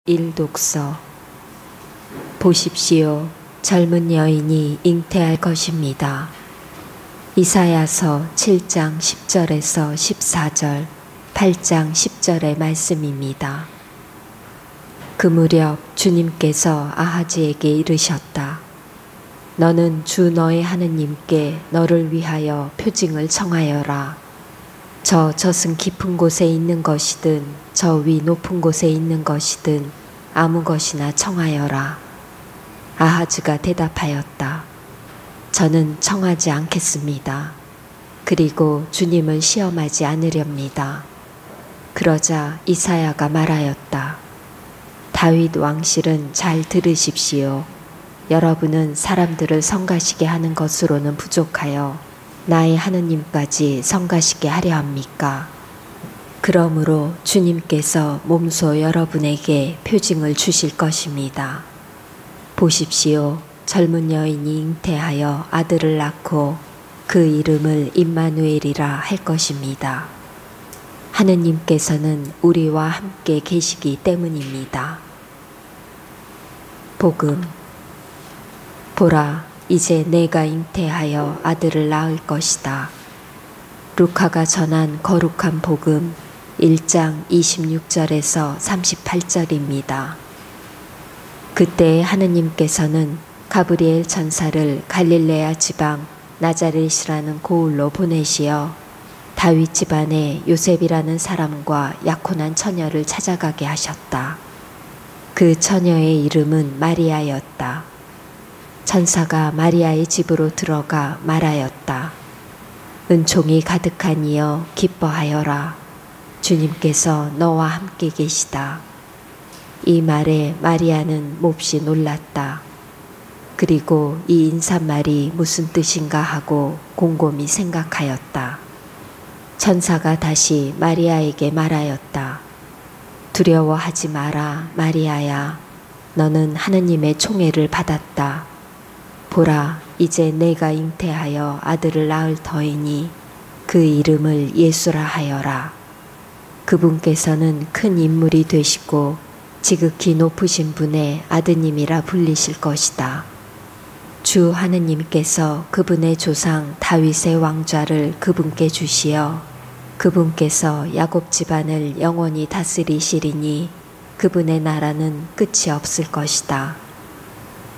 일독서. 보십시오. 젊은 여인이 잉태할 것입니다. 이사야서 7장 10절에서 14절, 8장 10절의 말씀입니다. 그 무렵 주님께서 아하즈에게 이르셨다. 너는 주 너의 하느님께 너를 위하여 표징을 청하여라. 저 젖은 깊은 곳에 있는 것이든 저 위 높은 곳에 있는 것이든 아무 것이나 청하여라. 아하즈가 대답하였다. 저는 청하지 않겠습니다. 그리고 주님을 시험하지 않으렵니다. 그러자 이사야가 말하였다. 다윗 왕실은 잘 들으십시오. 여러분은 사람들을 성가시게 하는 것으로는 부족하여 나의 하느님까지 성가시게 하려 합니까? 그러므로 주님께서 몸소 여러분에게 표징을 주실 것입니다. 보십시오. 젊은 여인이 잉태하여 아들을 낳고 그 이름을 임마누엘이라 할 것입니다. 하느님께서는 우리와 함께 계시기 때문입니다. 복음. 보라, 이제 내가 잉태하여 아들을 낳을 것이다. 루카가 전한 거룩한 복음 1장 26절에서 38절입니다. 그때 하느님께서는 가브리엘 천사를 갈릴레아 지방 나자렛이라는 고을로 보내시어 다윗 집안의 요셉이라는 사람과 약혼한 처녀를 찾아가게 하셨다. 그 처녀의 이름은 마리아였다. 천사가 마리아의 집으로 들어가 말하였다. 은총이 가득한 이여 기뻐하여라. 주님께서 너와 함께 계시다. 이 말에 마리아는 몹시 놀랐다. 그리고 이 인사말이 무슨 뜻인가 하고 곰곰이 생각하였다. 천사가 다시 마리아에게 말하였다. 두려워하지 마라, 마리아야. 너는 하느님의 총애를 받았다. 보라, 이제 내가 잉태하여 아들을 낳을 터이니 그 이름을 예수라 하여라. 그분께서는 큰 인물이 되시고 지극히 높으신 분의 아드님이라 불리실 것이다. 주 하느님께서 그분의 조상 다윗의 왕좌를 그분께 주시어 그분께서 야곱 집안을 영원히 다스리시리니 그분의 나라는 끝이 없을 것이다.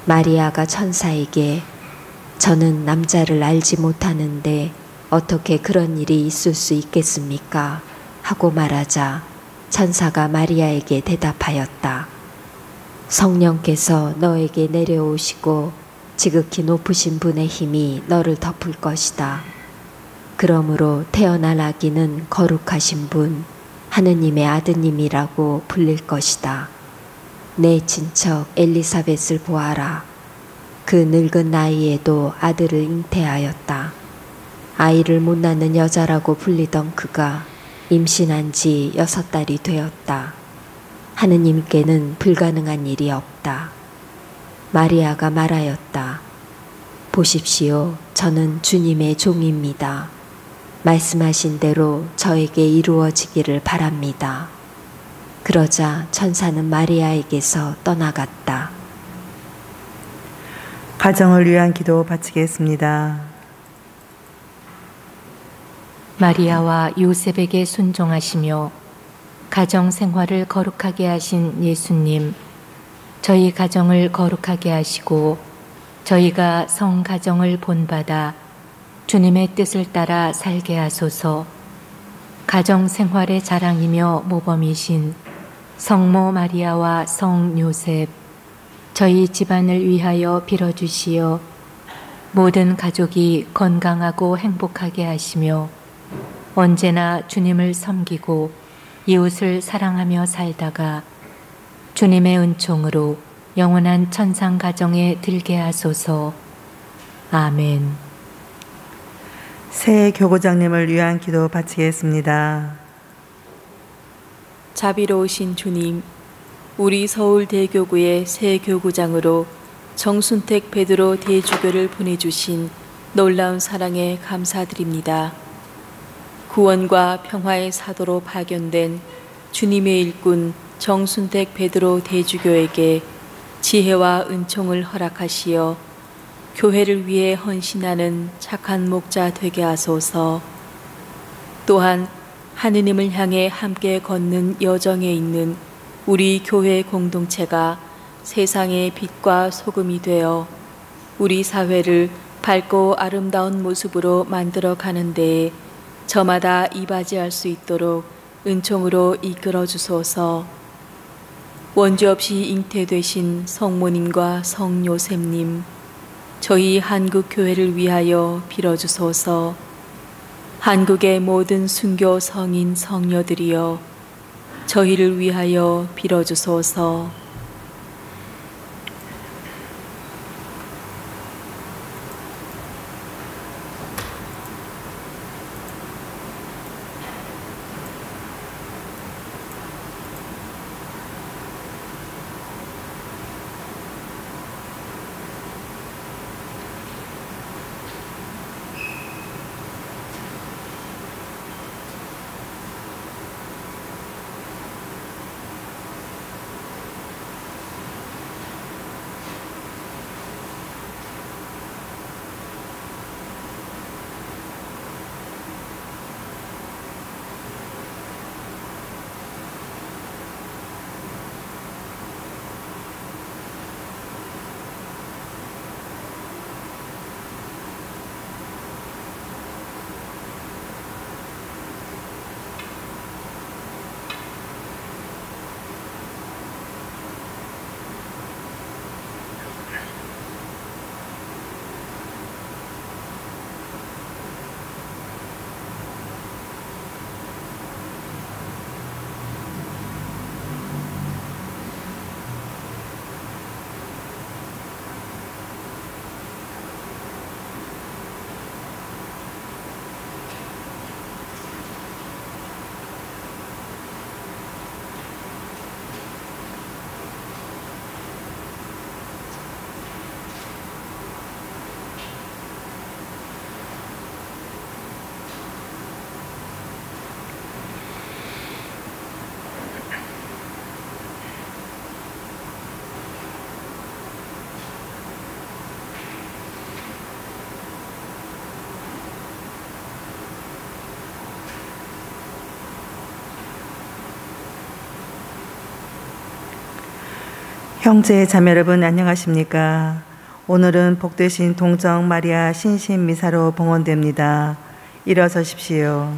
마리아가 천사에게 저는 남자를 알지 못하는데 어떻게 그런 일이 있을 수 있겠습니까? 하고 말하자 천사가 마리아에게 대답하였다. 성령께서 너에게 내려오시고 지극히 높으신 분의 힘이 너를 덮을 것이다. 그러므로 태어날 아기는 거룩하신 분, 하느님의 아드님이라고 불릴 것이다. 내 친척 엘리사벳을 보아라. 그 늙은 나이에도 아들을 잉태하였다. 아이를 못 낳는 여자라고 불리던 그가 임신한 지 6달이 되었다. 하느님께는 불가능한 일이 없다. 마리아가 말하였다. 보십시오. 저는 주님의 종입니다. 말씀하신 대로 저에게 이루어지기를 바랍니다. 그러자 천사는 마리아에게서 떠나갔다. 가정을 위한 기도 바치겠습니다. 마리아와 요셉에게 순종하시며 가정 생활을 거룩하게 하신 예수님, 저희 가정을 거룩하게 하시고 저희가 성가정을 본받아 주님의 뜻을 따라 살게 하소서. 가정 생활의 자랑이며 모범이신 성모 마리아와 성 요셉, 저희 집안을 위하여 빌어주시어 모든 가족이 건강하고 행복하게 하시며 언제나 주님을 섬기고 이웃을 사랑하며 살다가 주님의 은총으로 영원한 천상 가정에 들게 하소서. 아멘. 새 교구장님을 위한 기도 바치겠습니다. 자비로우신 주님, 우리 서울대교구의 새 교구장으로 정순택 베드로 대주교를 보내주신 놀라운 사랑에 감사드립니다. 구원과 평화의 사도로 파견된 주님의 일꾼 정순택 베드로 대주교에게 지혜와 은총을 허락하시어 교회를 위해 헌신하는 착한 목자 되게 하소서. 또한 하느님을 향해 함께 걷는 여정에 있는 우리 교회 공동체가 세상의 빛과 소금이 되어 우리 사회를 밝고 아름다운 모습으로 만들어 가는 데에 저마다 이바지할 수 있도록 은총으로 이끌어 주소서. 원죄 없이 잉태되신 성모님과 성요셉님, 저희 한국 교회를 위하여 빌어주소서. 한국의 모든 순교 성인 성녀들이여 저희를 위하여 빌어주소서. 형제 자매 여러분 안녕하십니까? 오늘은 복되신 동정 마리아 신신 미사로 봉헌됩니다. 일어서십시오.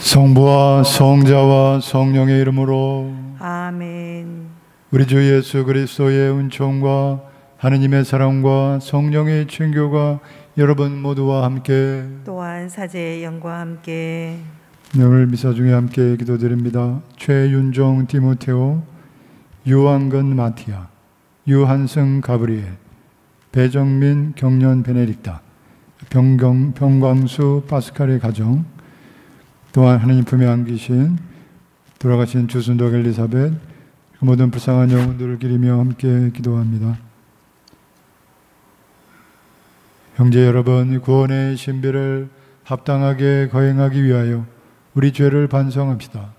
성부와 성자와 성령의 이름으로 아멘. 우리 주 예수 그리스도의 은총과 하느님의 사랑과 성령의 친교가 여러분 모두와 함께 또한 사제의 영과 함께 오늘 미사 중에 함께 기도드립니다. 최윤종 디모테오, 유한근 마티아, 유한승 가브리엘, 배정민 경련 베네딕타, 병광수 파스칼의 가정, 또한 하느님 품에 안기신 돌아가신 주순덕 엘리사벳, 모든 불쌍한 영혼들을 기리며 함께 기도합니다. 형제 여러분, 구원의 신비를 합당하게 거행하기 위하여 우리 죄를 반성합시다.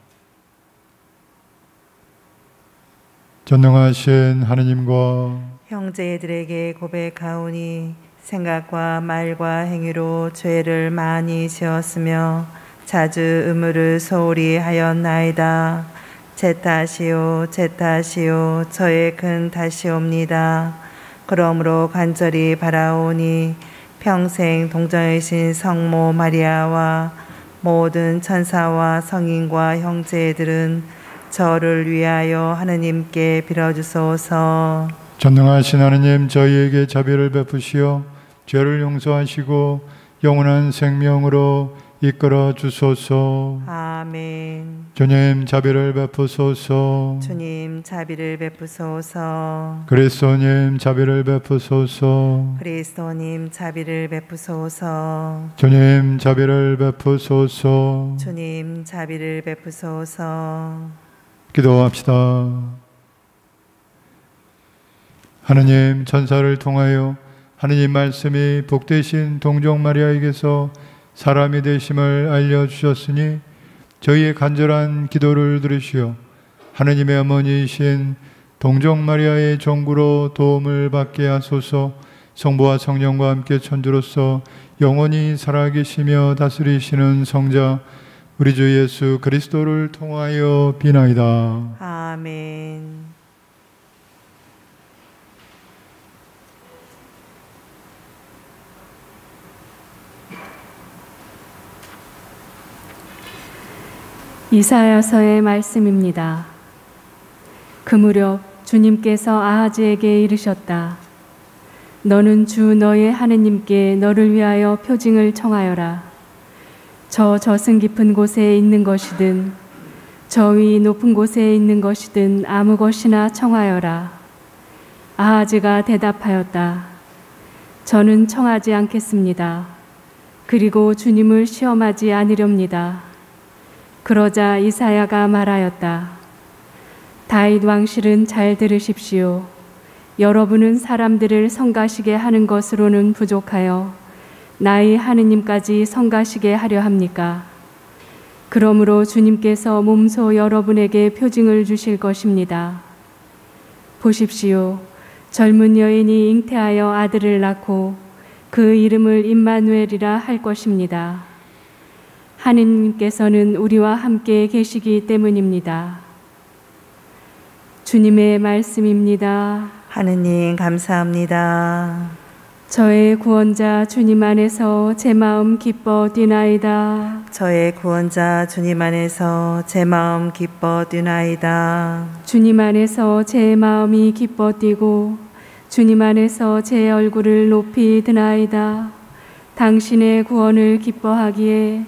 전능하신 하느님과 형제들에게 고백하오니 생각과 말과 행위로 죄를 많이 지었으며 자주 의무를 소홀히 하였나이다. 제 탓이요 제 탓이요 저의 큰 탓이옵니다. 그러므로 간절히 바라오니 평생 동정이신 성모 마리아와 모든 천사와 성인과 형제들은 저를 위하여 하느님께 빌어주소서. 전능하신 하느님, 저희에게 자비를 베푸시어 죄를 용서하시고 영원한 생명으로 이끌어 주소서. 아멘. 주님 자비를 베푸소서. 주님 자비를 베푸소서. 그리스도님 자비를 베푸소서. 그리스도님 자비를 베푸소서. 주님 자비를 베푸소서. 주님 자비를 베푸소서. 기도합시다. 하느님, 천사를 통하여 하느님 말씀이 복되신 동정 마리아에게서 사람이 되심을 알려주셨으니 저희의 간절한 기도를 들으시어 하느님의 어머니이신 동정 마리아의 정구로 도움을 받게 하소서. 성부와 성령과 함께 천주로서 영원히 살아계시며 다스리시는 성자 우리 주 예수 그리스도를 통하여 비나이다. 아멘. 이사야서의 말씀입니다. 그 무렵 주님께서 아하즈에게 이르셨다. 너는 주 너의 하느님께 너를 위하여 표징을 청하여라. 저 저승 깊은 곳에 있는 것이든 저 위 높은 곳에 있는 것이든 아무 것이나 청하여라. 아하즈가 대답하였다. 저는 청하지 않겠습니다. 그리고 주님을 시험하지 않으렵니다. 그러자 이사야가 말하였다. 다윗 왕실은 잘 들으십시오. 여러분은 사람들을 성가시게 하는 것으로는 부족하여 나의 하느님까지 성가시게 하려 합니까? 그러므로 주님께서 몸소 여러분에게 표징을 주실 것입니다. 보십시오. 젊은 여인이 잉태하여 아들을 낳고 그 이름을 임마누엘이라 할 것입니다. 하느님께서는 우리와 함께 계시기 때문입니다. 주님의 말씀입니다. 하느님 감사합니다. 저의 구원자 주님 안에서 제 마음 기뻐 뛰나이다. 저의 구원자 주님 안에서 제 마음 기뻐 뛰나이다. 주님 안에서 제 마음이 기뻐 뛰고 주님 안에서 제 얼굴을 높이 드나이다. 당신의 구원을 기뻐하기에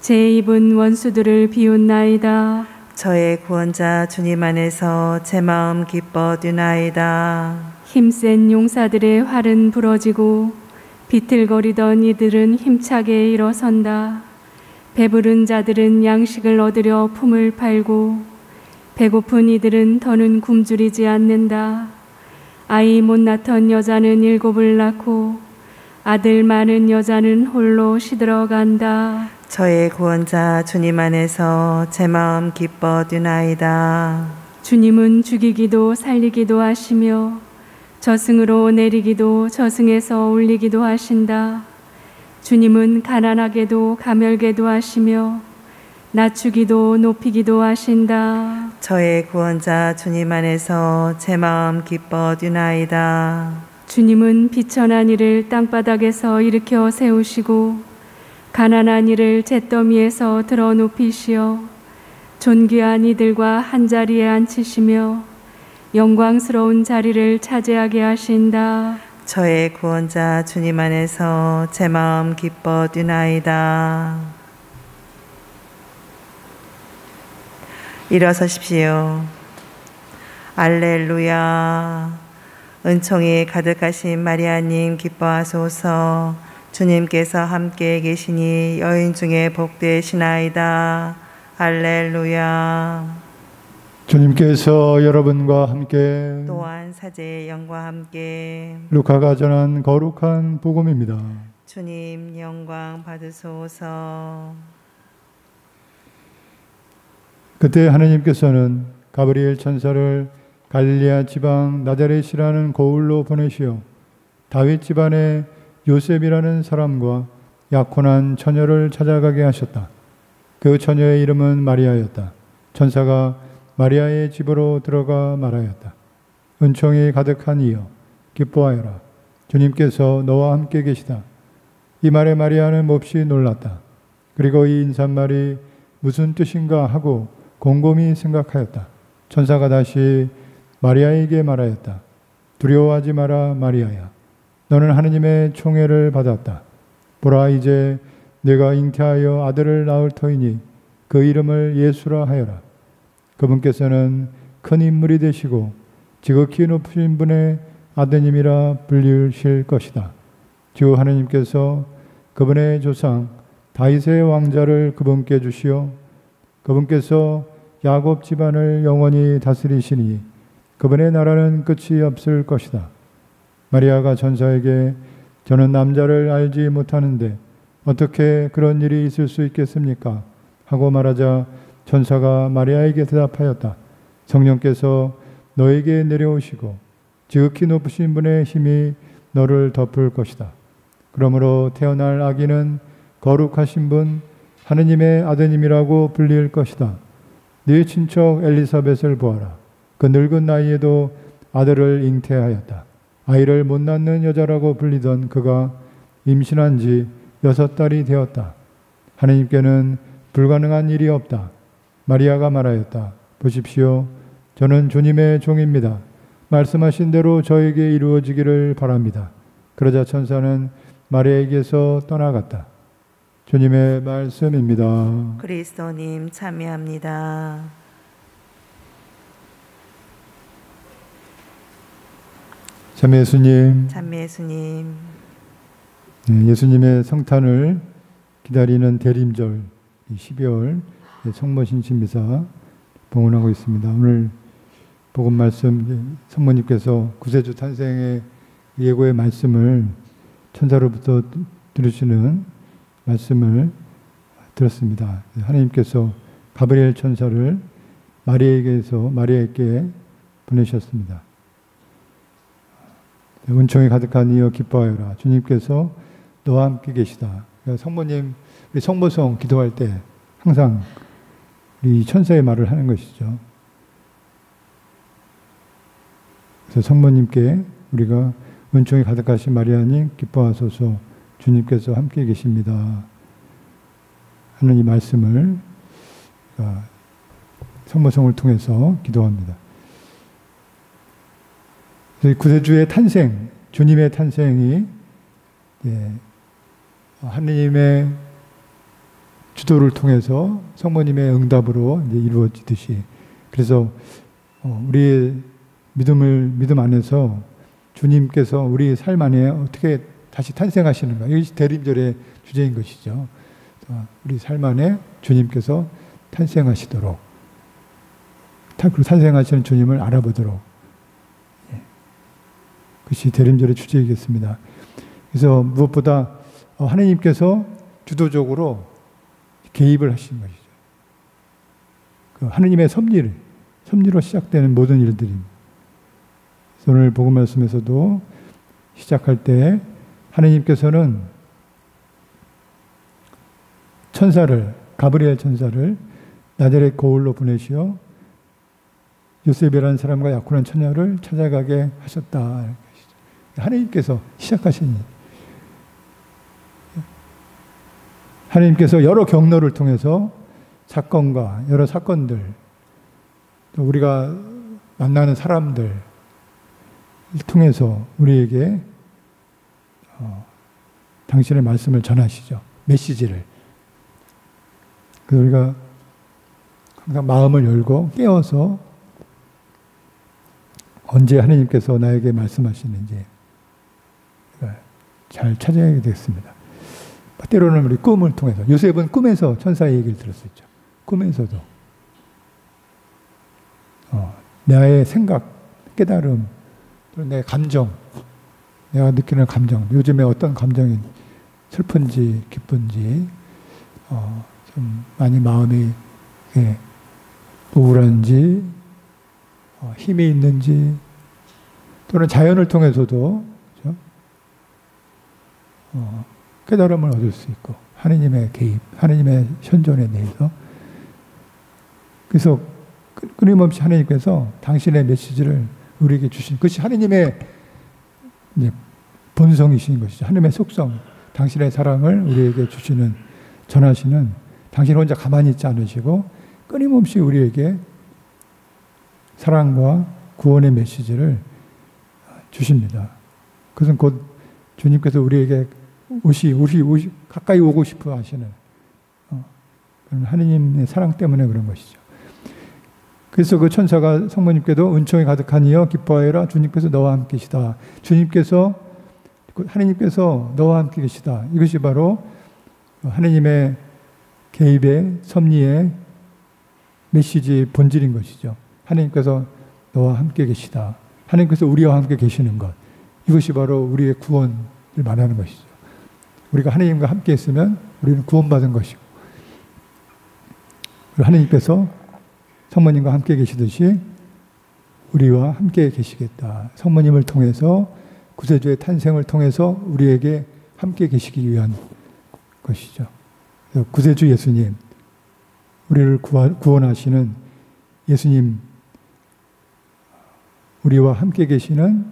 제 입은 원수들을 비웃나이다. 저의 구원자 주님 안에서 제 마음 기뻐 뛰나이다. 힘센 용사들의 활은 부러지고 비틀거리던 이들은 힘차게 일어선다. 배부른 자들은 양식을 얻으려 품을 팔고 배고픈 이들은 더는 굶주리지 않는다. 아이 못 낳던 여자는 7을 낳고 아들 많은 여자는 홀로 시들어간다. 저의 구원자 주님 안에서 제 마음 기뻐 뛰나이다. 주님은 죽이기도 살리기도 하시며 저승으로 내리기도 저승에서 올리기도 하신다. 주님은 가난하게도 가멸게도 하시며 낮추기도 높이기도 하신다. 저의 구원자 주님 안에서 제 마음 기뻐 뛰나이다. 주님은 비천한 이를 땅바닥에서 일으켜 세우시고 가난한 이를 잿더미에서 들어 높이시어 존귀한 이들과 한자리에 앉히시며 영광스러운 자리를 차지하게 하신다. 저의 구원자 주님 안에서 제 마음 기뻐 뛰나이다. 일어서십시오. 알렐루야. 은총이 가득하신 마리아님 기뻐하소서. 주님께서 함께 계시니 여인 중에 복되시나이다. 할렐루야. 주님께서 여러분과 함께 또한 사제의 영과 함께 루카가 전한 거룩한 복음입니다. 주님 영광 받으소서. 그때 하느님께서는 가브리엘 천사를 갈릴리아 지방 나자렛이라는 고을로 보내시어 다윗 집안에 요셉이라는 사람과 약혼한 처녀를 찾아가게 하셨다. 그 처녀의 이름은 마리아였다. 천사가 마리아의 집으로 들어가 말하였다. 은총이 가득한 이여 기뻐하여라. 주님께서 너와 함께 계시다. 이 말에 마리아는 몹시 놀랐다. 그리고 이 인사말이 무슨 뜻인가 하고 곰곰이 생각하였다. 천사가 다시 마리아에게 말하였다. 두려워하지 마라 마리아야. 너는 하느님의 총애를 받았다. 보라 이제 내가 잉태하여 아들을 낳을 터이니 그 이름을 예수라 하여라. 그분께서는 큰 인물이 되시고 지극히 높으신 분의 아드님이라 불리실 것이다. 주 하느님께서 그분의 조상 다윗의 왕자를 그분께 주시어 그분께서 야곱 집안을 영원히 다스리시니 그분의 나라는 끝이 없을 것이다. 마리아가 천사에게 저는 남자를 알지 못하는데 어떻게 그런 일이 있을 수 있겠습니까? 하고 말하자 천사가 마리아에게 대답하였다. 성령께서 너에게 내려오시고 지극히 높으신 분의 힘이 너를 덮을 것이다. 그러므로 태어날 아기는 거룩하신 분 하느님의 아드님이라고 불릴 것이다. 네 친척 엘리사벳을 보아라. 그 늙은 나이에도 아들을 잉태하였다. 아이를 못 낳는 여자라고 불리던 그가 임신한 지 6달이 되었다. 하느님께는 불가능한 일이 없다. 마리아가 말하였다. 보십시오. 저는 주님의 종입니다. 말씀하신 대로 저에게 이루어지기를 바랍니다. 그러자 천사는 마리아에게서 떠나갔다. 주님의 말씀입니다. 그리스도님 참여합니다. 참여 예수님. 참여 예수님. 네, 예수님의 성탄을 기다리는 대림절 12월 성모신신미사 봉헌하고 있습니다. 오늘 복음 말씀 성모님께서 구세주 탄생의 예고의 말씀을 천사로부터 들으시는 말씀을 들었습니다. 하나님께서 가브리엘 천사를 마리아에게 보내셨습니다. 은총이 가득한 이여 기뻐하여라. 주님께서 너와 함께 계시다. 성모님, 우리 성모성 기도할 때 항상 우리 천사의 말을 하는 것이죠. 그래서 성모님께 우리가 은총이 가득하신 마리아님 기뻐하소서 주님께서 함께 계십니다 하는 이 말씀을 성모성을 통해서 기도합니다. 구세주의 탄생, 주님의 탄생이 하느님의 주도를 통해서 성모님의 응답으로 이제 이루어지듯이, 그래서 우리의 믿음 안에서 주님께서 우리 삶 안에 어떻게 다시 탄생하시는가, 이것이 대림절의 주제인 것이죠. 우리 삶 안에 주님께서 탄생하시도록, 탄생하시는 주님을 알아보도록, 그것이 대림절의 주제이겠습니다. 그래서 무엇보다 하나님께서 주도적으로 개입을 하신 것이죠. 그 하나님의 섭리로 시작되는 모든 일들입니다. 오늘 복음 말씀에서도 시작할 때 하나님께서는 가브리엘 천사를 나자렛 거울로 보내시어 요셉이라는 사람과 약혼한 처녀를 찾아가게 하셨다. 하나님께서 시작하신 일. 하나님께서 여러 경로를 통해서 여러 사건들, 또 우리가 만나는 사람들 통해서 우리에게 당신의 말씀을 전하시죠. 메시지를. 그래서 우리가 항상 마음을 열고 깨어서 언제 하나님께서 나에게 말씀하시는지 잘 찾아야 되겠습니다. 때로는 우리 꿈을 통해서, 요셉은 꿈에서 천사의 얘기를 들었었죠. 꿈에서도 나의 생각, 깨달음, 내 감정, 내가 느끼는 감정, 요즘에 어떤 감정이 슬픈지 기쁜지, 좀 많이 마음이 우울한지, 힘이 있는지, 또는 자연을 통해서도, 그렇죠? 깨달음을 얻을 수 있고 하느님의 개입, 하느님의 현존에 대해서. 그래서 끊임없이 하느님께서 당신의 메시지를 우리에게 주신 것이 하느님의 이제 본성이신 것이죠. 하느님의 속성, 당신의 사랑을 우리에게 주시는, 전하시는, 당신 혼자 가만히 있지 않으시고 끊임없이 우리에게 사랑과 구원의 메시지를 주십니다. 그것은 곧 주님께서 우리에게 가까이 오고 싶어 하시는 그런 하느님의 사랑 때문에 그런 것이죠. 그래서 그 천사가 성모님께도 은총이 가득하니여 기뻐하여라, 주님께서 너와 함께 계시다. 하느님께서 너와 함께 계시다. 이것이 바로 하느님의 개입의 섭리의 메시지의 본질인 것이죠. 하느님께서 너와 함께 계시다. 하느님께서 우리와 함께 계시는 것. 이것이 바로 우리의 구원을 말하는 것이죠. 우리가 하느님과 함께 있으면 우리는 구원받은 것이고, 하느님께서 성모님과 함께 계시듯이 우리와 함께 계시겠다. 성모님을 통해서, 구세주의 탄생을 통해서 우리에게 함께 계시기 위한 것이죠. 구세주 예수님, 우리를 구원하시는 예수님, 우리와 함께 계시는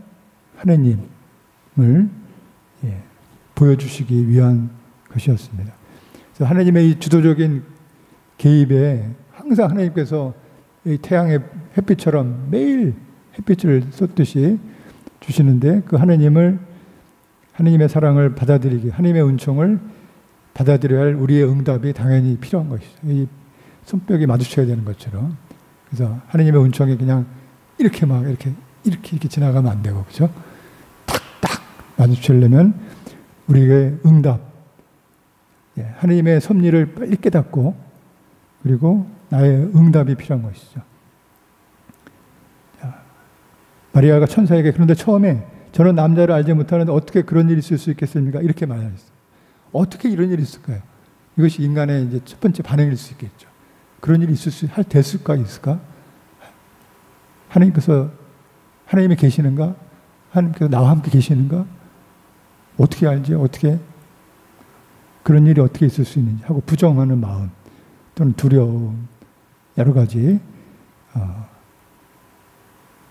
하느님을 보여주시기 위한 것이었습니다. 그래서 하느님의 이 주도적인 개입에 항상 하느님께서 이 태양의 햇빛처럼 매일 햇빛을 쏟듯이 주시는데, 그 하느님의 사랑을 받아들이기, 하느님의 은총을 받아들여야 할 우리의 응답이 당연히 필요한 것이죠. 이 손뼉이 마주쳐야 되는 것처럼. 그래서 하느님의 은총이 그냥 이렇게 지나가면 안 되고, 그죠? 탁탁 마주치려면 우리의 응답, 하느님의 섭리를 빨리 깨닫고, 그리고 나의 응답이 필요한 것이죠. 자, 마리아가 천사에게, 그런데 처음에 저는 남자를 알지 못하는데 어떻게 그런 일이 있을 수 있겠습니까? 이렇게 말했어요. 어떻게 이런 일이 있을까요? 이것이 인간의 이제 첫 번째 반응일 수 있겠죠. 그런 일이 있을까? 하나님이 계시는가? 하나님께서 나와 함께 계시는가? 어떻게 알지? 어떻게 그런 일이 어떻게 있을 수 있는지 하고 부정하는 마음 또는 두려움, 여러 가지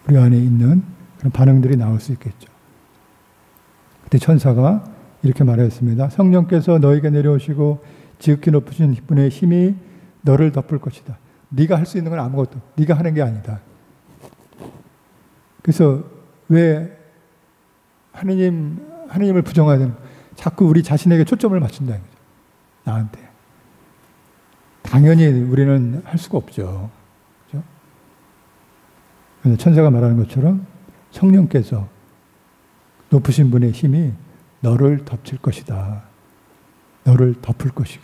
우리 안에 있는 그런 반응들이 나올 수 있겠죠. 그때 천사가 이렇게 말했습니다. 성령께서 너에게 내려오시고 지극히 높으신 분의 힘이 너를 덮을 것이다. 네가 할 수 있는 건 아무것도, 네가 하는 게 아니다. 그래서 왜 하느님을 부정해야 되는 거예요? 자꾸 우리 자신에게 초점을 맞춘다는 거죠. 나한테. 당연히 우리는 할 수가 없죠. 그렇죠? 그래서 천사가 말하는 것처럼 성령께서 높으신 분의 힘이 너를 덮칠 것이다. 너를 덮을 것이고.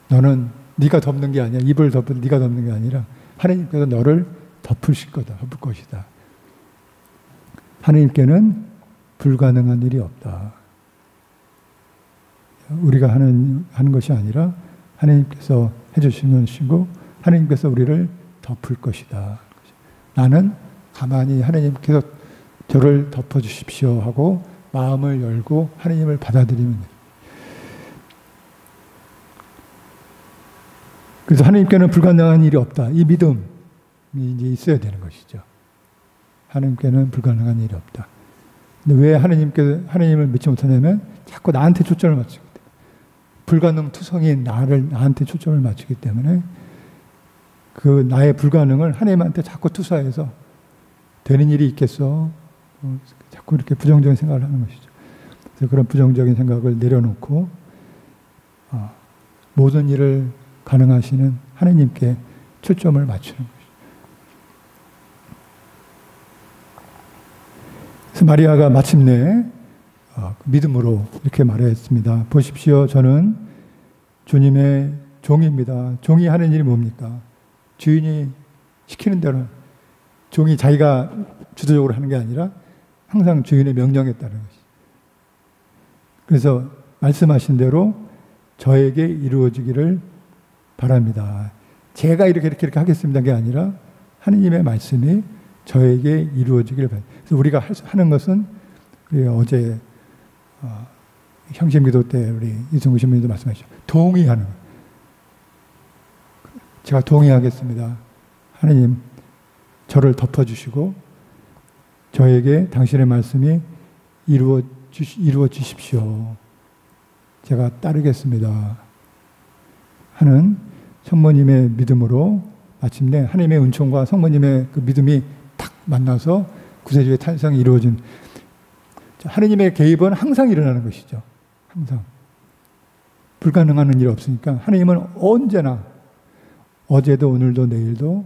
너는 네가 덮는 게 아니야. 입을 덮은 네가 덮는 게 아니라 하나님께서 너를 덮을 것이다. 하나님께는 불가능한 일이 없다. 우리가 하는 것이 아니라 하나님께서 해주시는 것이고 하나님께서 우리를 덮을 것이다. 나는 가만히 하나님께서 저를 덮어주십시오 하고 마음을 열고 하나님을 받아들이면 돼요. 그래서 하나님께는 불가능한 일이 없다. 이 믿음이 이제 있어야 되는 것이죠. 하나님께는 불가능한 일이 없다. 근데 왜 하나님을 믿지 못하냐면 자꾸 나한테 초점을 맞추기 때문에. 불가능투성인 나한테 초점을 맞추기 때문에 그 나의 불가능을 하나님한테 자꾸 투사해서 되는 일이 있겠어. 자꾸 이렇게 부정적인 생각을 하는 것이죠. 그래서 그런 부정적인 생각을 내려놓고 모든 일을 가능하시는 하나님께 초점을 맞추는 것이죠. 그래서 마리아가 마침내 믿음으로 이렇게 말했습니다. 보십시오. 저는 주님의 종입니다. 종이 하는 일이 뭡니까? 주인이 시키는 대로, 종이 자기가 주도적으로 하는 게 아니라 항상 주인의 명령에 따르는 것이죠. 그래서 말씀하신 대로 저에게 이루어지기를 바랍니다. 제가 이렇게 하겠습니다. 게 아니라 하느님의 말씀이 저에게 이루어지기를 바랍니다. 그래서 우리가 하는 것은 어제 형제기도 때 우리 이승우 신부님도 말씀하셨죠. 동의하는 거예요. 제가 동의하겠습니다. 하나님 저를 덮어주시고 저에게 당신의 말씀이 이루어 주십시오. 제가 따르겠습니다. 하는 성모님의 믿음으로 마침내 하나님의 은총과 성모님의 그 믿음이 탁 만나서 구세주의 탄생이 이루어진, 하나님의 개입은 항상 일어나는 것이죠. 항상. 불가능한 일이 없으니까 하나님은 언제나 어제도 오늘도 내일도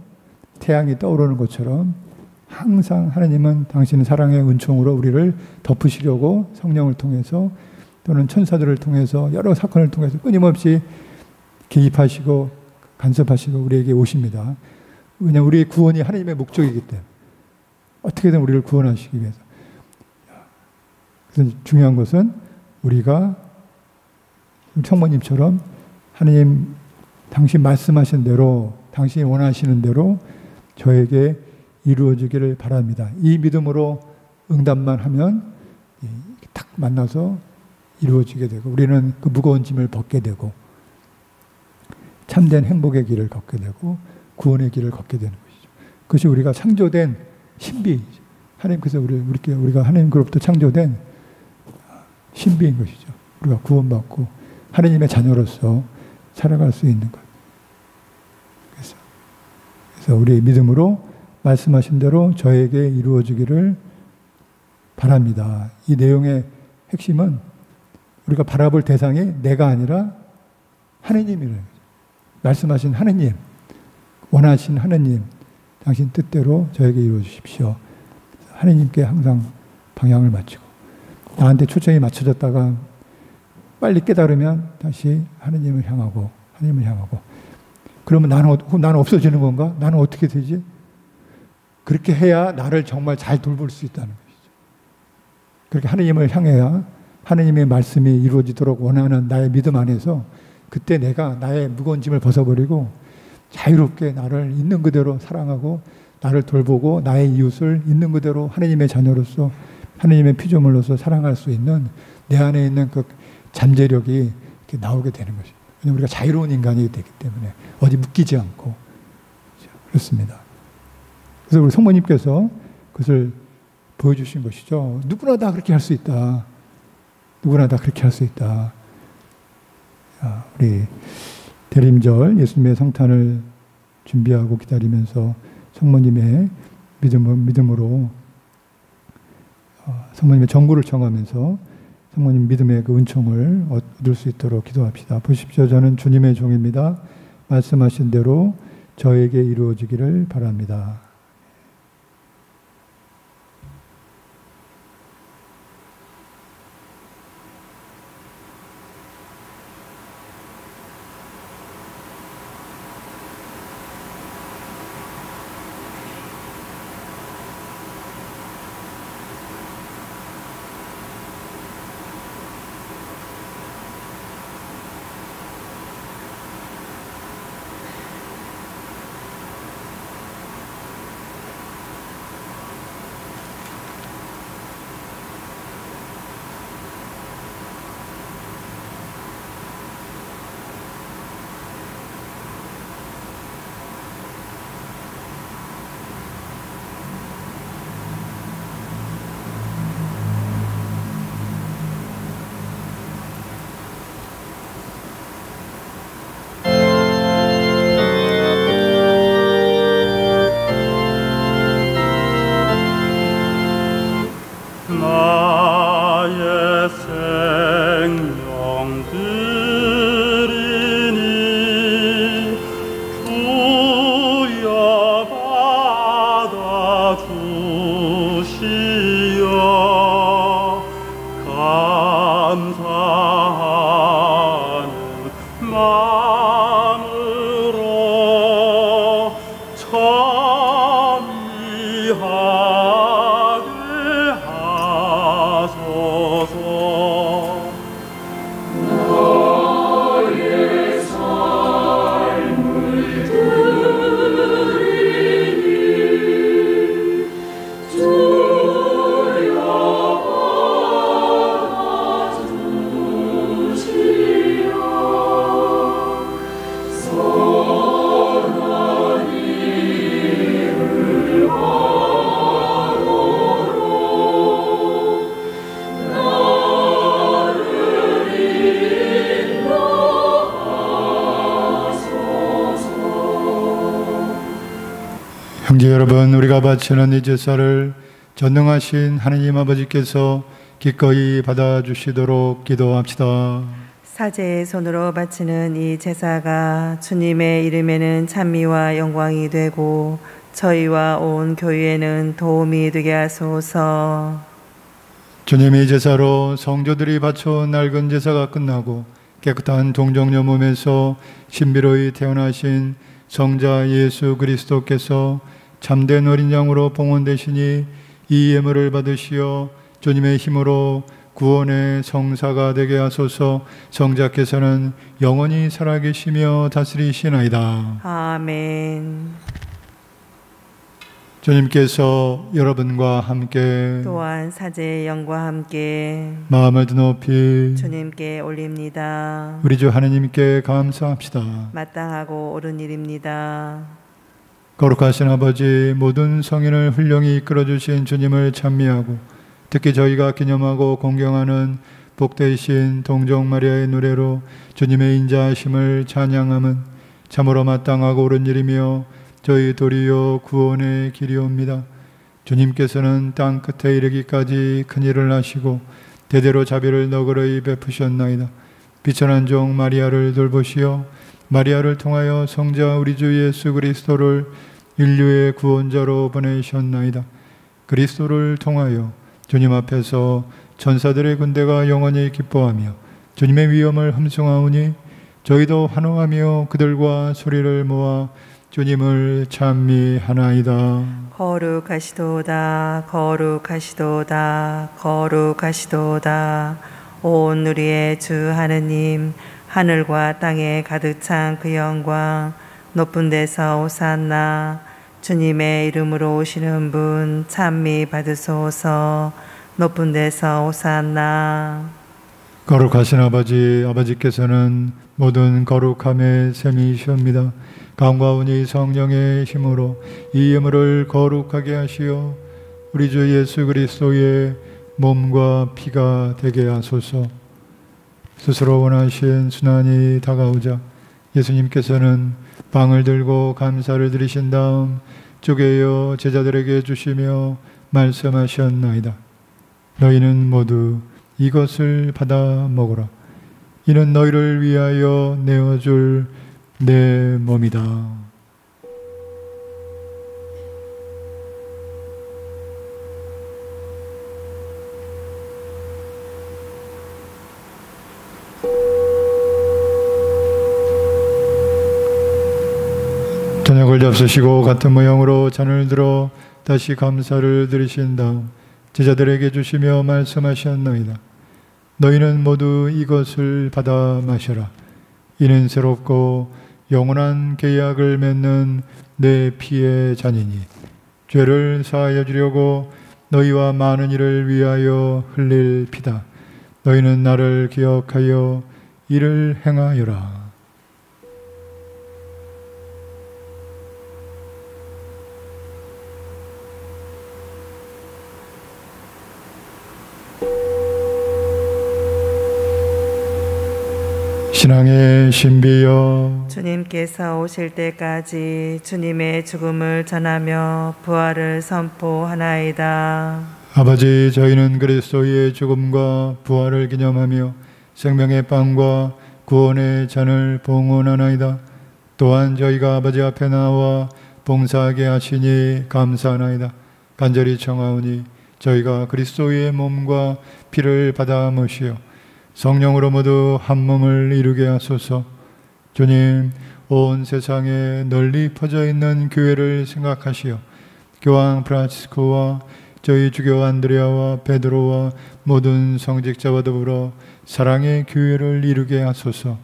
태양이 떠오르는 것처럼 항상 하나님은 당신의 사랑의 은총으로 우리를 덮으시려고 성령을 통해서 또는 천사들을 통해서 여러 사건을 통해서 끊임없이 개입하시고 간섭하시고 우리에게 오십니다. 왜냐하면 우리의 구원이 하나님의 목적이기 때문에 어떻게든 우리를 구원하시기 위해서. 그래서 중요한 것은 우리가 성모님처럼 하나님 당신 말씀하신 대로 당신이 원하시는 대로 저에게 이루어지기를 바랍니다. 이 믿음으로 응답만 하면 딱 만나서 이루어지게 되고 우리는 그 무거운 짐을 벗게 되고 참된 행복의 길을 걷게 되고 구원의 길을 걷게 되는 것이죠. 그것이 우리가 창조된 신비이죠. 하나님께서 우리가 하나님으로부터 창조된 신비인 것이죠. 우리가 구원받고 하나님의 자녀로서 살아갈 수 있는 것. 그래서 우리의 믿음으로 말씀하신 대로 저에게 이루어지기를 바랍니다. 이 내용의 핵심은 우리가 바라볼 대상이 내가 아니라 하느님이라는 거죠. 말씀하신 하느님, 원하신 하느님, 당신 뜻대로 저에게 이루어 주십시오. 하느님께 항상 방향을 맞추고 나한테 초점이 맞춰졌다가 빨리 깨달으면 다시 하느님을 향하고 그러면 나는 없어지는 건가? 나는 어떻게 되지? 그렇게 해야 나를 정말 잘 돌볼 수 있다는 것이죠. 그렇게 하느님을 향해야 하느님의 말씀이 이루어지도록 원하는 나의 믿음 안에서 그때 내가 나의 무거운 짐을 벗어버리고 자유롭게 나를 있는 그대로 사랑하고 나를 돌보고 나의 이웃을 있는 그대로 하느님의 자녀로서 하느님의 피조물로서 사랑할 수 있는 내 안에 있는 그 잠재력이 이렇게 나오게 되는 것입니다. 왜냐하면 우리가 자유로운 인간이 되기 때문에 어디 묶이지 않고 그렇습니다. 그래서 우리 성모님께서 그것을 보여주신 것이죠. 누구나 다 그렇게 할 수 있다. 누구나 다 그렇게 할 수 있다. 우리 대림절 예수님의 성탄을 준비하고 기다리면서 성모님의 믿음으로 성모님의 정구를 청하면서 성모님 믿음의 그 은총을 얻을 수 있도록 기도합시다. 보십시오. 저는 주님의 종입니다. 말씀하신 대로 저에게 이루어지기를 바랍니다. 형제 여러분, 우리가 바치는 이 제사를 전능하신 하느님 아버지께서 기꺼이 받아주시도록 기도합시다. 사제의 손으로 바치는 이 제사가 주님의 이름에는 찬미와 영광이 되고 저희와 온 교회에는 도움이 되게 하소서. 주님의 제사로 성도들이 바쳐온 낡은 제사가 끝나고 깨끗한 동정녀 몸에서 신비로이 태어나신 성자 예수 그리스도께서 참된 어린 양으로 봉헌되시니 이 예물을 받으시어 주님의 힘으로 구원의 성사가 되게 하소서. 성자께서는 영원히 살아계시며 다스리시나이다. 아멘. 주님께서 여러분과 함께 또한 사제의 영과 함께 마음을 높이 주님께 올립니다. 우리 주 하느님께 감사합시다. 마땅하고 옳은 일입니다. 거룩하신 아버지, 모든 성인을 훌륭히 이끌어주신 주님을 찬미하고 특히 저희가 기념하고 공경하는 복되신 동정 마리아의 노래로 주님의 인자하심을 찬양함은 참으로 마땅하고 옳은 일이며 저희 도리어 구원의 길이옵니다. 주님께서는 땅 끝에 이르기까지 큰일을 하시고 대대로 자비를 너그러이 베푸셨나이다. 비천한 종 마리아를 돌보시어 마리아를 통하여 성자 우리 주 예수 그리스도를 인류의 구원자로 보내셨나이다. 그리스도를 통하여 주님 앞에서 천사들의 군대가 영원히 기뻐하며 주님의 위엄을 흠숭하오니 저희도 환호하며 그들과 소리를 모아 주님을 찬미하나이다. 거룩하시도다 거룩하시도다 거룩하시도다. 온 우리의 주 하느님, 하늘과 땅에 가득 찬 그 영광, 높은 데서 오산나. 주님의 이름으로 오시는 분 찬미 받으소서. 높은 데서 오산나. 거룩하신 아버지, 아버지께서는 모든 거룩함의 셈이시옵니다. 강과운이 성령의 힘으로 이 예물을 거룩하게 하시어 우리 주 예수 그리스도의 몸과 피가 되게 하소서. 스스로 원하신 순환이 다가오자 예수님께서는 빵을 들고 감사를 드리신 다음 쪼개어 제자들에게 주시며 말씀하셨나이다. 너희는 모두 이것을 받아 먹어라. 이는 너희를 위하여 내어줄 내 몸이다. 저녁을 잡수시고 같은 모양으로 잔을 들어 다시 감사를 드리신 다음 제자들에게 주시며 말씀하셨나이다. 너희는 모두 이것을 받아 마셔라. 이는 새롭고 영원한 계약을 맺는 내 피의 잔이니 죄를 사하여 주려고 너희와 많은 이를 위하여 흘릴 피다. 너희는 나를 기억하여 이를 행하여라. 신앙의 신비여, 주님께서 오실 때까지 주님의 죽음을 전하며 부활을 선포하나이다. 아버지, 저희는 그리스도의 죽음과 부활을 기념하며 생명의 빵과 구원의 잔을 봉헌하나이다. 또한 저희가 아버지 앞에 나와 봉사하게 하시니 감사하나이다. 간절히 청하오니 저희가 그리스도의 몸과 피를 받아 모시어 성령으로 모두 한 몸을 이루게 하소서. 주님, 온 세상에 널리 퍼져 있는 교회를 생각하시어 교황 프란치스코와 저희 주교 안드레아와 베드로와 모든 성직자와 더불어 사랑의 교회를 이루게 하소서.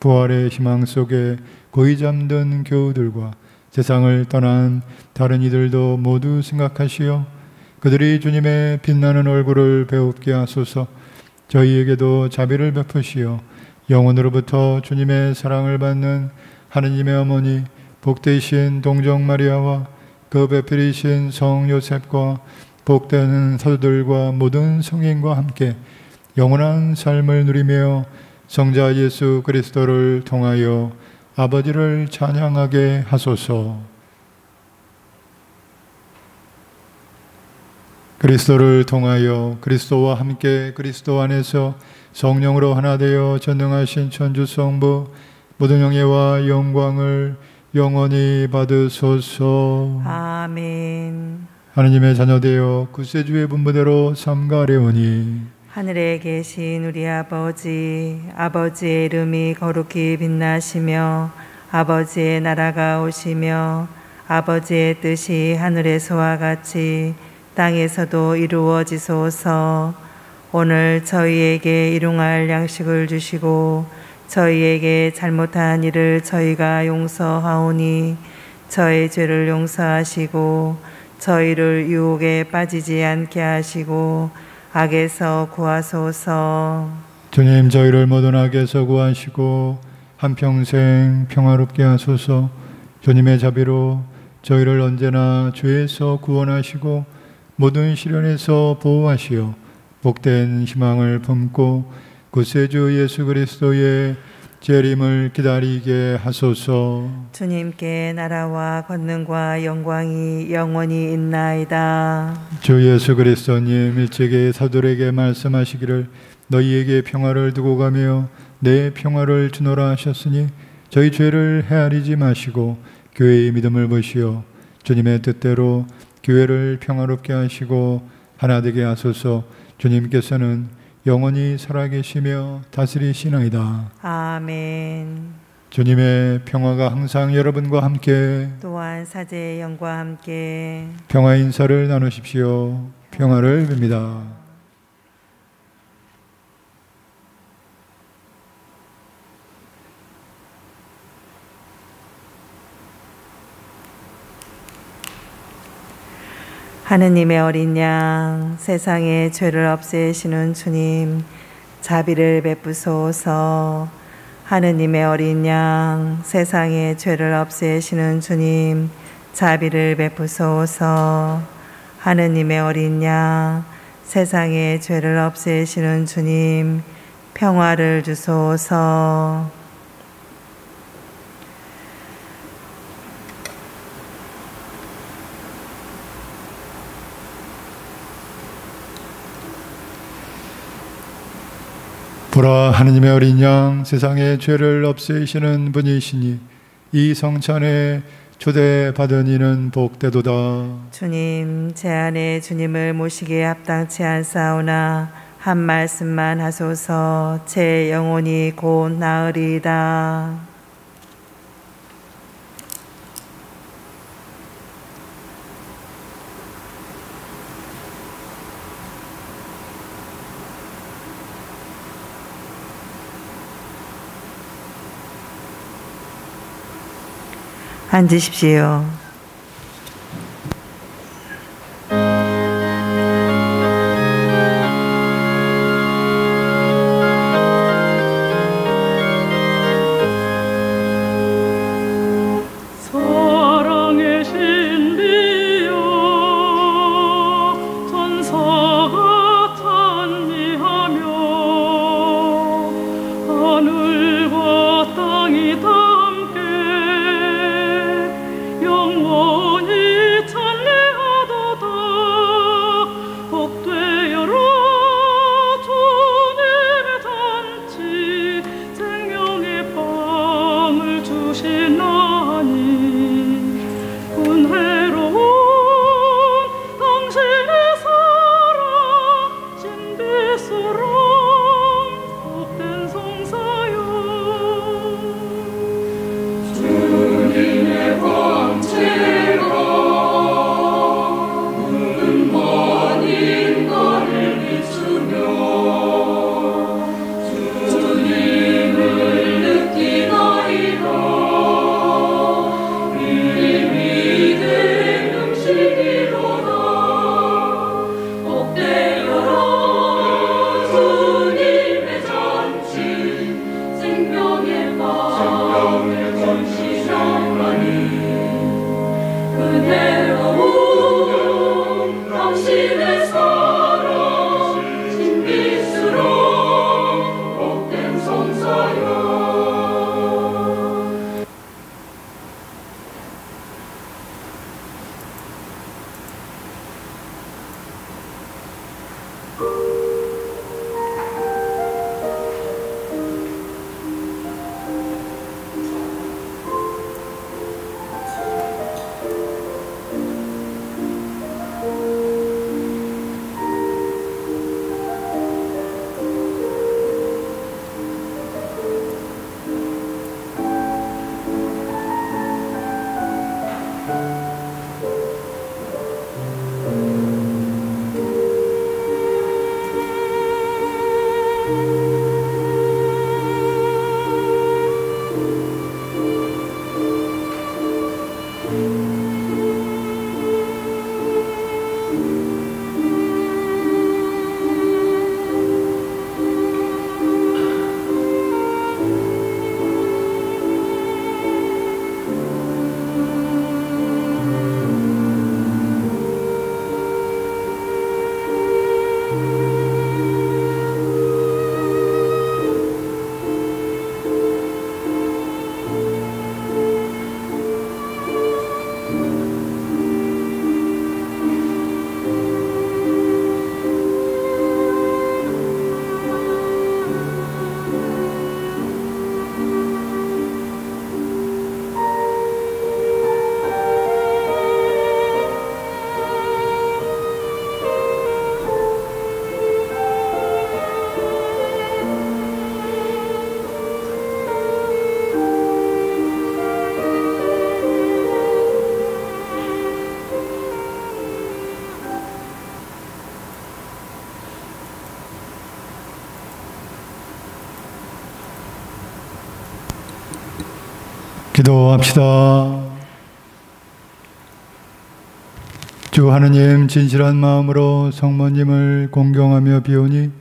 부활의 희망 속에 고이 잠든 교우들과 세상을 떠난 다른 이들도 모두 생각하시어 그들이 주님의 빛나는 얼굴을 배웁게 하소서. 저희에게도 자비를 베푸시어 영원으로부터 주님의 사랑을 받는 하느님의 어머니 복되신 동정 마리아와 그 배필이신 성 요셉과 복되는 사도들과 모든 성인과 함께 영원한 삶을 누리며 성자 예수 그리스도를 통하여 아버지를 찬양하게 하소서. 그리스도를 통하여 그리스도와 함께 그리스도 안에서 성령으로 하나 되어 전능하신 천주 성부 모든 영예와 영광을 영원히 받으소서. 아멘. 하느님의 자녀되어 구세주의 분부대로 삼가려오니 하늘에 계신 우리 아버지, 아버지의 이름이 거룩히 빛나시며 아버지의 나라가 오시며 아버지의 뜻이 하늘에서와 같이 땅에서도 이루어지소서. 오늘 저희에게 일용할 양식을 주시고 저희에게 잘못한 일을 저희가 용서하오니 저희 죄를 용서하시고 저희를 유혹에 빠지지 않게 하시고 악에서 구하소서. 주님, 저희를 모든 악에서 구하시고 한평생 평화롭게 하소서. 주님의 자비로 저희를 언제나 죄에서 구원하시고 모든 시련에서 보호하시어 복된 희망을 품고 구세주 예수 그리스도의 재림을 기다리게 하소서. 주님께 나라와 권능과 영광이 영원히 있나이다. 주 예수 그리스도님, 일찍이 사도에게 말씀하시기를 너희에게 평화를 두고 가며 내 평화를 주노라 하셨으니 저희 죄를 헤아리지 마시고 교회의 믿음을 보시어 주님의 뜻대로 교회를 평화롭게 하시고 하나 되게 하소서. 주님께서는 영원히 살아계시며 다스리시나이다. 아멘. 주님의 평화가 항상 여러분과 함께 또한 사제의 영과 함께 평화 인사를 나누십시오. 평화를 빕니다. 하느님의 어린 양, 세상의 죄를 없애시는 주님, 자비를 베푸소서. 하느님의 어린 양, 세상의 죄를 없애시는 주님, 자비를 베푸소서. 하느님의 어린 양, 세상의 죄를 없애시는 주님, 평화를 주소서. 보라, 하느님의 어린 양, 세상의 죄를 없애시는 분이시니 이 성찬에 초대받은 이는 복되도다. 주님, 제 안에 주님을 모시기에 합당치 않사오나 한 말씀만 하소서. 제 영혼이 곧 나으리이다. 앉으십시오. 사랑의 신비여 천사가 찬미하며 하늘과 땅이 다 영광 기도합시다. 주 하느님, 진실한 마음으로 성모님을 공경하며 비오니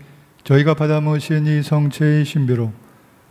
저희가 받아 모신 이 성체의 신비로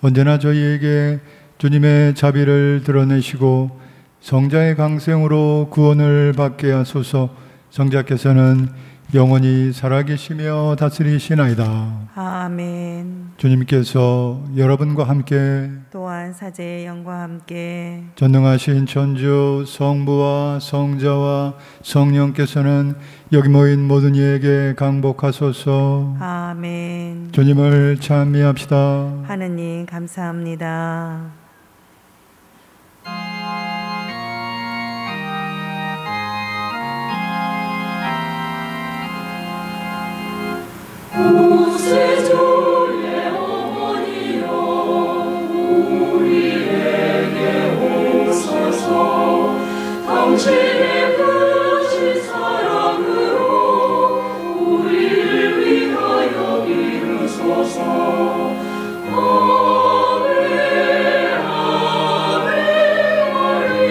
언제나 저희에게 주님의 자비를 드러내시고 성자의 강생으로 구원을 받게 하소서. 성자께서는 영원히 살아계시며 다스리시나이다. 아멘. 주님께서 여러분과 함께 또한 사제의 영과 함께 전능하신 천주 성부와 성자와 성령께서는 여기 모인 모든 이에게 강복하소서. 아멘. 주님을 찬미합시다. 하느님 감사합니다. 구세주의 어머니여 우리에게 오소서. 당신의 크신 사랑으로 우리를 위하여 이루소서. 아멘 아멘 마리아.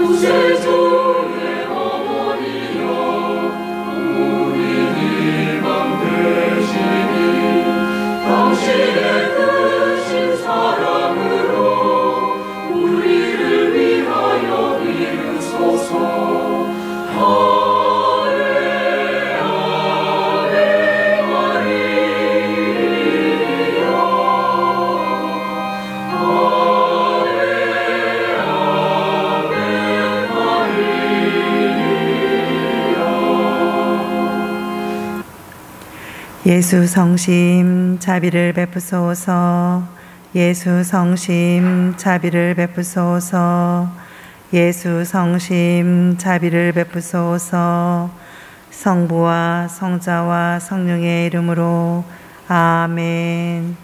구세주의 어머니여 우리 희망 되시니 당신의 크신 사랑으로 우리를 위하여 이루소서. 아멘 아멘 마리아. 예수 성심 자비를 베푸소서. 예수 성심 자비를 베푸소서. 예수 성심 자비를 베푸소서. 성부와 성자와 성령의 이름으로 아멘.